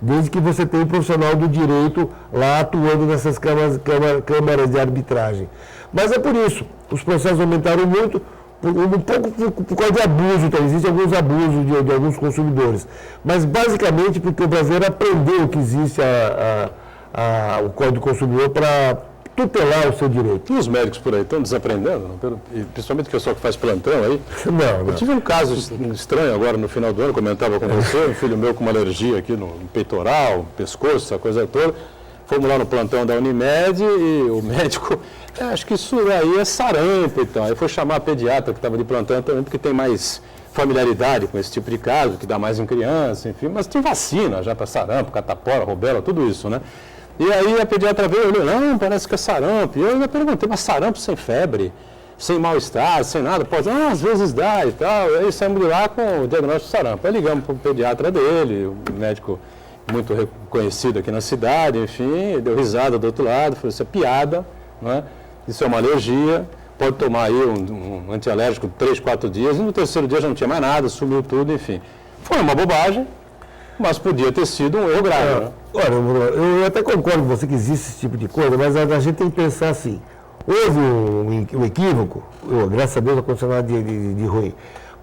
desde que você tenha um profissional do direito lá atuando nessas câmaras de arbitragem. Mas é por isso, os processos aumentaram muito, um pouco por causa de abuso, então existem alguns abusos de alguns consumidores, mas basicamente porque o brasileiro aprendeu que existe o Código do Consumidor para tutelar o seu direito. E os médicos por aí estão desaprendendo? Principalmente o pessoal que faz plantão aí? Não. Eu tive um caso estranho agora no final do ano, comentava com você, um filho meu com uma alergia aqui no peitoral, pescoço, essa coisa toda. Fomos lá no plantão da Unimed e o médico, acho que isso aí é sarampo e tal. Aí foi chamar a pediatra que estava de plantão também, porque tem mais familiaridade com esse tipo de caso, que dá mais em criança, enfim. Mas tem vacina já para sarampo, catapora, rubéola, tudo isso, né? E aí a pediatra veio e olhou, não, parece que é sarampo. E eu ainda perguntei, mas sarampo sem febre, sem mal-estar, sem nada? Pode, às vezes dá e tal. E aí saímos de lá com o diagnóstico de sarampo. Aí ligamos para o pediatra dele, o médico muito reconhecido aqui na cidade, enfim, deu risada do outro lado, falou, isso é piada, não é? Isso é uma alergia, pode tomar aí um antialérgico 3, 4 dias, e no terceiro dia já não tinha mais nada, sumiu tudo, enfim. Foi uma bobagem, mas podia ter sido um erro grave, né? Olha, eu até concordo com você que existe esse tipo de coisa, mas a gente tem que pensar assim, houve um equívoco, graças a Deus não aconteceu nada de ruim,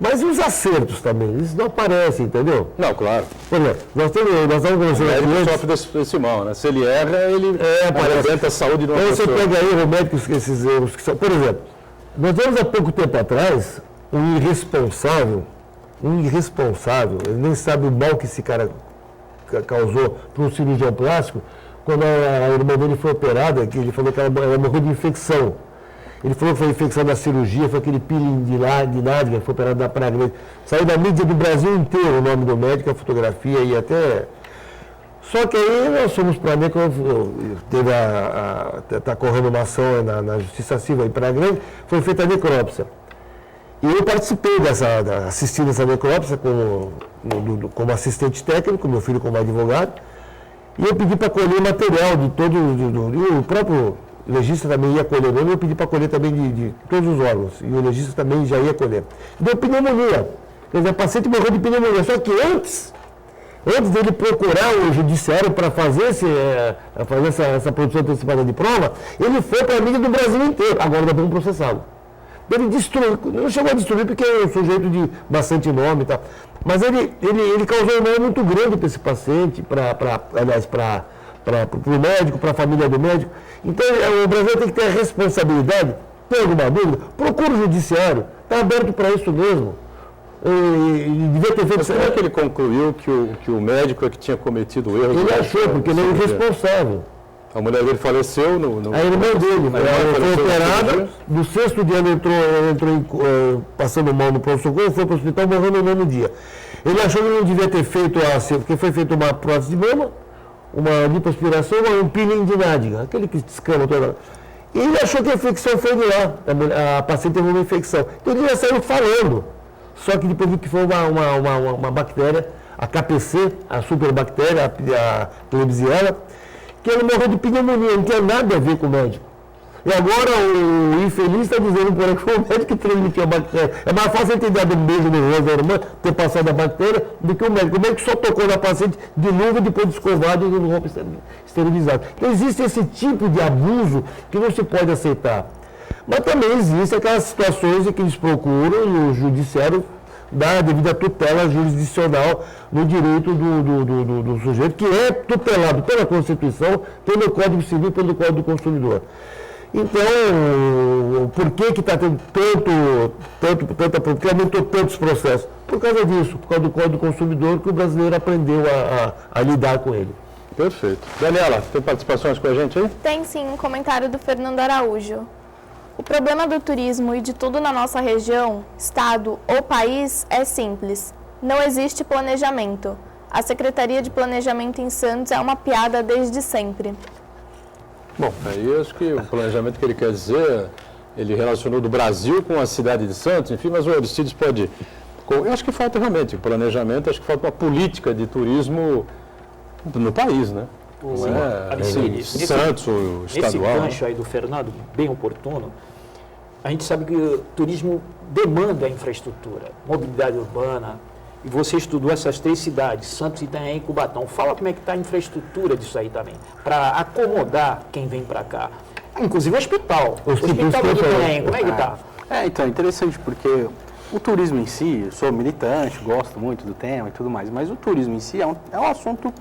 mas e os acertos também, isso não aparece, entendeu? Não, claro. Por exemplo, nós estamos conversando aqui ele sofre desse mal, né? Se ele erra, ele apresenta a saúde de uma pessoa. Você pega aí o médico, esses erros que são... Por exemplo, nós vemos há pouco tempo atrás um irresponsável, ele nem sabe o mal que esse cara causou para um cirurgião plástico, quando a irmã dele foi operada, que ele falou que ela morreu de infecção. Ele falou que foi infecção da cirurgia, foi aquele peeling de nádega, foi operado da praga grande. Saiu da mídia do Brasil inteiro o nome do médico, a fotografia e até... Só que aí nós fomos para a NEC, está correndo uma ação na Justiça Civil em Praia Grande, foi feita a necrópsia. E eu participei assistindo essa necrópsia como assistente técnico, meu filho como advogado, e eu pedi para colher material de todos, o próprio legista também ia colher, eu pedi para colher também de todos os órgãos, e o legista também já ia colher. Deu pneumonia, quer dizer, o paciente morreu de pneumonia, só que antes dele procurar o judiciário para fazer essa produção antecipada de prova, ele foi para a mídia do Brasil inteiro, agora nós vamos processá-lo. Ele destruiu, não chegou a destruir porque é um sujeito de bastante nome e tal, mas ele causou um mal muito grande para esse paciente, para o médico, para a família do médico. Então, o Brasil tem que ter a responsabilidade. Tem alguma dúvida? Procura o judiciário. Está aberto para isso mesmo. E devia ter feito... Mas como é que ele concluiu que o médico é que tinha cometido o erro? Ele achou, porque ele é irresponsável. A mulher dele faleceu A irmã dele foi operada, no 6º dia ele entrou passando mal no pronto-socorro, foi para o hospital, morreu no 9º dia. Ele achou que não devia ter feito porque foi feita uma prótese de mama, uma lipoaspiração, um peeling de nádega, aquele que descama toda. E ele achou que a infecção foi de lá, a paciente teve uma infecção. Então ele já saiu falando, só que depois viu que foi uma bactéria, a KPC, a superbactéria, a Klebsiella, que ele morreu de pneumonia, não tinha nada a ver com o médico. E agora o infeliz está dizendo por aí que foi o médico que transmitiu a bactéria. É mais fácil ele ter dado um beijo no rosto da irmã, ter passado a bactéria, do que o médico. O médico só tocou na paciente de luva, depois de escovado e no roupa esterilizado. Então existe esse tipo de abuso que não se pode aceitar. Mas também existem aquelas situações em que eles procuram e o judiciário dá a devida tutela jurisdicional no direito do sujeito, que é tutelado pela Constituição, pelo Código Civil e pelo Código do Consumidor. Então, por que está tendo porque aumentou tantos processos? Por causa disso, por causa do Código do Consumidor, que o brasileiro aprendeu a lidar com ele. Perfeito. Daniela, tem participações com a gente aí? Tem sim, um comentário do Fernando Araújo. O problema do turismo e de tudo na nossa região, estado ou país é simples. Não existe planejamento. A Secretaria de Planejamento em Santos é uma piada desde sempre. Bom, aí acho que o planejamento que ele quer dizer, ele relacionou do Brasil com a cidade de Santos, enfim, mas o Aristides pode... Eu acho que falta realmente planejamento, acho que falta uma política de turismo no país, né? Não é Santos, o estadual. Esse gancho aí do Fernando, bem oportuno, a gente sabe que o turismo demanda infraestrutura, mobilidade urbana, e você estudou essas 3 cidades, Santos, Itanhaém e Cubatão. Fala como é que está a infraestrutura disso aí também, para acomodar quem vem para cá. Inclusive o hospital. O hospital do Itanhaém, como é que está? Então, é interessante porque o turismo em si, eu sou militante, gosto muito do tema e tudo mais, mas o turismo em si é um assunto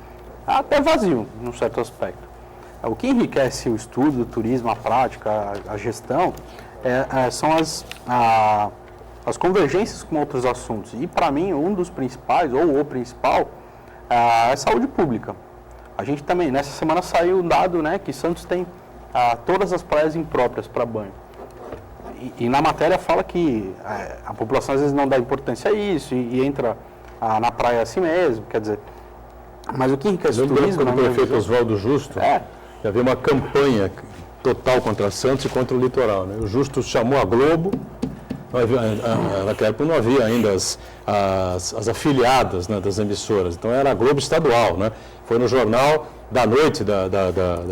até vazio, num certo aspecto. O que enriquece o estudo do turismo, a prática, a gestão, são as convergências com outros assuntos. E, para mim, um dos principais, ou o principal, é a saúde pública. A gente também, nessa semana saiu um dado, né, que Santos tem todas as praias impróprias para banho. E na matéria fala que a população às vezes não dá importância a isso e entra na praia assim mesmo, quer dizer... Mas o que enriquece o turismo... Quando o prefeito Oswaldo Justo, já havia uma campanha total contra Santos e contra o litoral, né? O Justo chamou a Globo, naquela época não havia ainda as afiliadas, né, das emissoras, então era a Globo estadual, né? Foi no jornal da noite da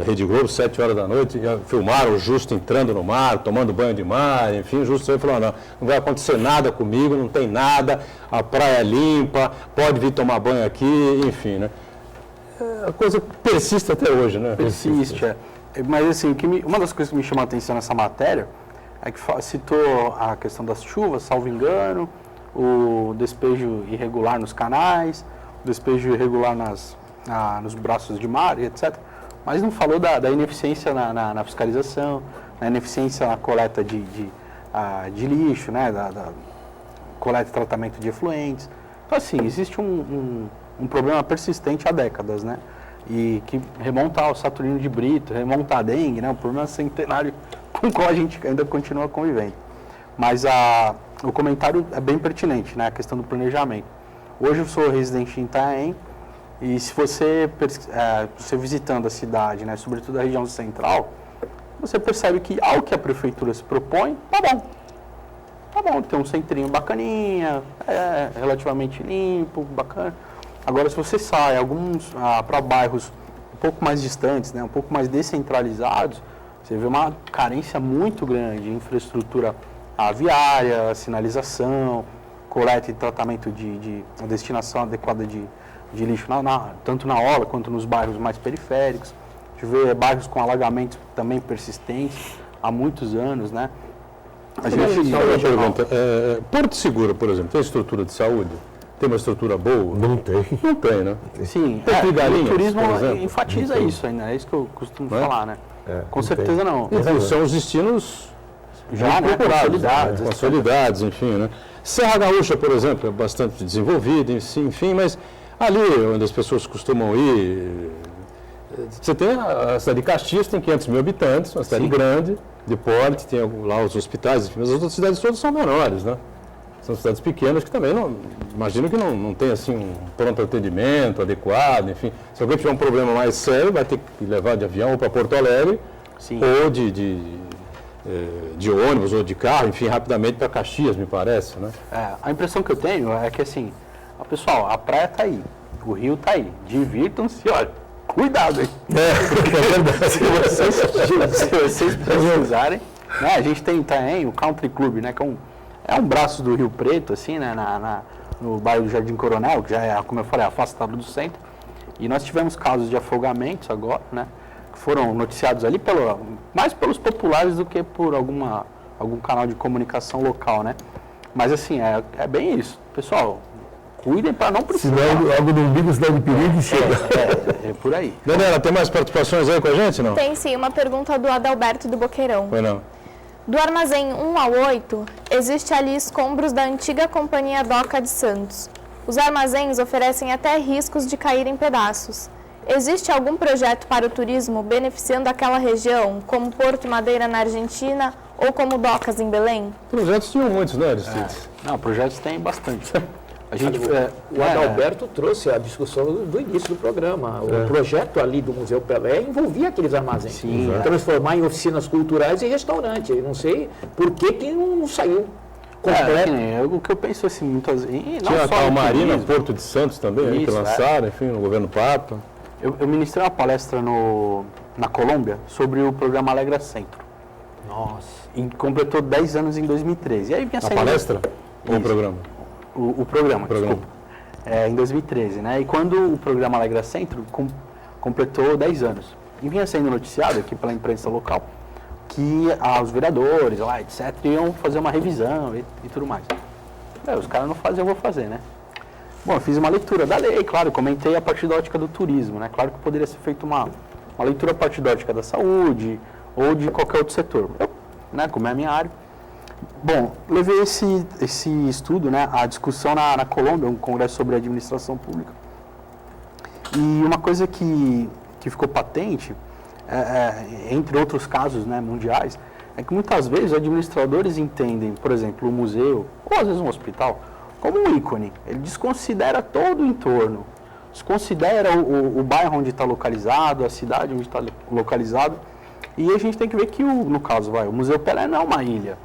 Rede Globo, 7 horas da noite, filmaram o Justo entrando no mar, tomando banho de mar, enfim, o Justo falou, não vai acontecer nada comigo, não tem nada, a praia é limpa, pode vir tomar banho aqui, enfim, né? A coisa persiste até hoje, né? Persiste, Mas assim, uma das coisas que me chamou a atenção nessa matéria é que citou a questão das chuvas, salvo engano, o despejo irregular nos canais, o despejo irregular nos braços de mar, etc. Mas não falou da ineficiência na fiscalização, na ineficiência na coleta de lixo, né, da coleta e tratamento de efluentes. Então, assim, existe um problema persistente há décadas, né? E que remonta ao Saturnino de Brito, remonta à dengue, né? Um problema centenário com o qual a gente ainda continua convivendo. Mas o comentário é bem pertinente, né? A questão do planejamento. Hoje eu sou residente em Itanhaém e se você visitando a cidade, né? Sobretudo a região central, você percebe que ao que a prefeitura se propõe, tá bom. Tá bom, tem um centrinho bacaninha, relativamente limpo, bacana. Agora, se você sai para bairros um pouco mais distantes, né, um pouco mais descentralizados, você vê uma carência muito grande de infraestrutura viária, sinalização, coleta e tratamento de destinação adequada de lixo, tanto na orla quanto nos bairros mais periféricos. A gente vê bairros com alagamentos também persistentes há muitos anos, né? Só uma pergunta. Porto Seguro, por exemplo, tem estrutura de saúde? tem uma estrutura boa? Não tem. Não tem, né? Sim, Tem o galinhas, turismo por exemplo? enfatiza isso ainda, é isso que eu costumo Não é? falar, né? Com não certeza não. Então, são os destinos Já, né, procurados, consolidados. consolidados, enfim, né? Serra Gaúcha, por exemplo, é bastante desenvolvida, enfim, mas ali onde as pessoas costumam ir, você tem a cidade de Caxias, tem 500 mil habitantes, uma cidade grande, de porte, tem lá os hospitais, enfim, mas as outras cidades todas são menores, né? São cidades pequenas que também não, imagino que não tem assim um pronto atendimento adequado, enfim. Se alguém tiver um problema mais sério, vai ter que levar de avião para Porto Alegre, Sim. ou de ônibus ou de carro, enfim, rapidamente para Caxias, me parece, né? A impressão que eu tenho é que assim, pessoal, a praia tá aí, o rio tá aí, divirtam-se, olha, cuidado aí. Se vocês precisarem, né, a gente tem também o Country Club, né, que é um braço do Rio Preto, assim, né, no bairro do Jardim Coronel, que já é, como eu falei, afastado do centro. E nós tivemos casos de afogamentos agora, né, que foram noticiados ali mais pelos populares do que por algum canal de comunicação local, né. Mas assim, é bem isso. Pessoal, cuidem para não precisar. Senão, algo no umbigo, sinal de perigo e chega. É por aí. Daniela, tem mais participações aí com a gente, não? Tem sim, uma pergunta do Adalberto do Boqueirão. Foi não. Do armazém 1 ao 8, existe ali escombros da antiga Companhia Doca de Santos. Os armazéns oferecem até riscos de cair em pedaços. Existe algum projeto para o turismo beneficiando aquela região, como Porto Madeira na Argentina ou como Docas em Belém? Projetos tinham muitos, né, Aristides? Não, projetos tem bastante. A gente, O Adalberto trouxe a discussão do início do programa. O projeto ali do Museu Pelé envolvia aqueles armazéns. Sim. Transformar em oficinas culturais e restaurante. Eu não sei por que não saiu completo. o que eu penso assim, muitas vezes. Tinha a tal no Marina, turismo. Porto de Santos também, aí, que Isso, lançaram, enfim, no governo Papa. Eu ministrei uma palestra na Colômbia sobre o programa Alegra Centro. Nossa. E completou 10 anos em 2013. E aí vinha A saindo- palestra ou o Isso. programa? O programa, programa. desculpa. Em 2013, né? E quando o programa Alegra Centro completou 10 anos. E vinha sendo noticiado aqui pela imprensa local que os vereadores lá, etc., iam fazer uma revisão e tudo mais. Os caras não fazem, eu vou fazer, né? Bom, eu fiz uma leitura da lei, claro, comentei a partir da ótica do turismo, né? Claro que poderia ser feita uma leitura a partir da ótica da saúde ou de qualquer outro setor. Eu, né, como é a minha área. Bom, levei esse estudo, né, a discussão na Colômbia, um congresso sobre administração pública. E uma coisa que ficou patente, entre outros casos, né, mundiais, é que muitas vezes os administradores entendem, por exemplo, o museu, ou às vezes um hospital, como um ícone. Ele desconsidera todo o entorno, desconsidera o bairro onde está localizado, a cidade onde está localizado. E a gente tem que ver que, no caso, o Museu Pelé não é uma ilha.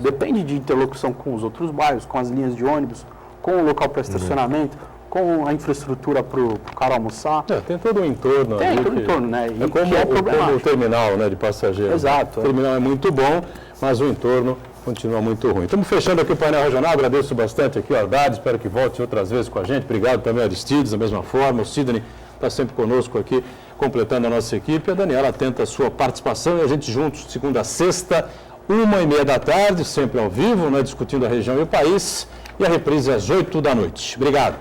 Depende de interlocução com os outros bairros, com as linhas de ônibus, com o local para estacionamento, com a infraestrutura para o cara almoçar. Tem todo um entorno Tem ali todo o que- entorno, né? E É como, que é como o problemático. terminal, né, de passageiros. Exato, O terminal é muito bom, mas o entorno continua muito ruim. Estamos fechando aqui o painel regional, agradeço bastante aqui o Haddad, espero que volte outras vezes com a gente. Obrigado também ao Aristides, da mesma forma. O Sidney está sempre conosco aqui, completando a nossa equipe. A Daniela atenta a sua participação e a gente juntos, segunda a sexta, 1h30 da tarde, sempre ao vivo, né, discutindo a região e o país. E a reprise às 8 da noite. Obrigado.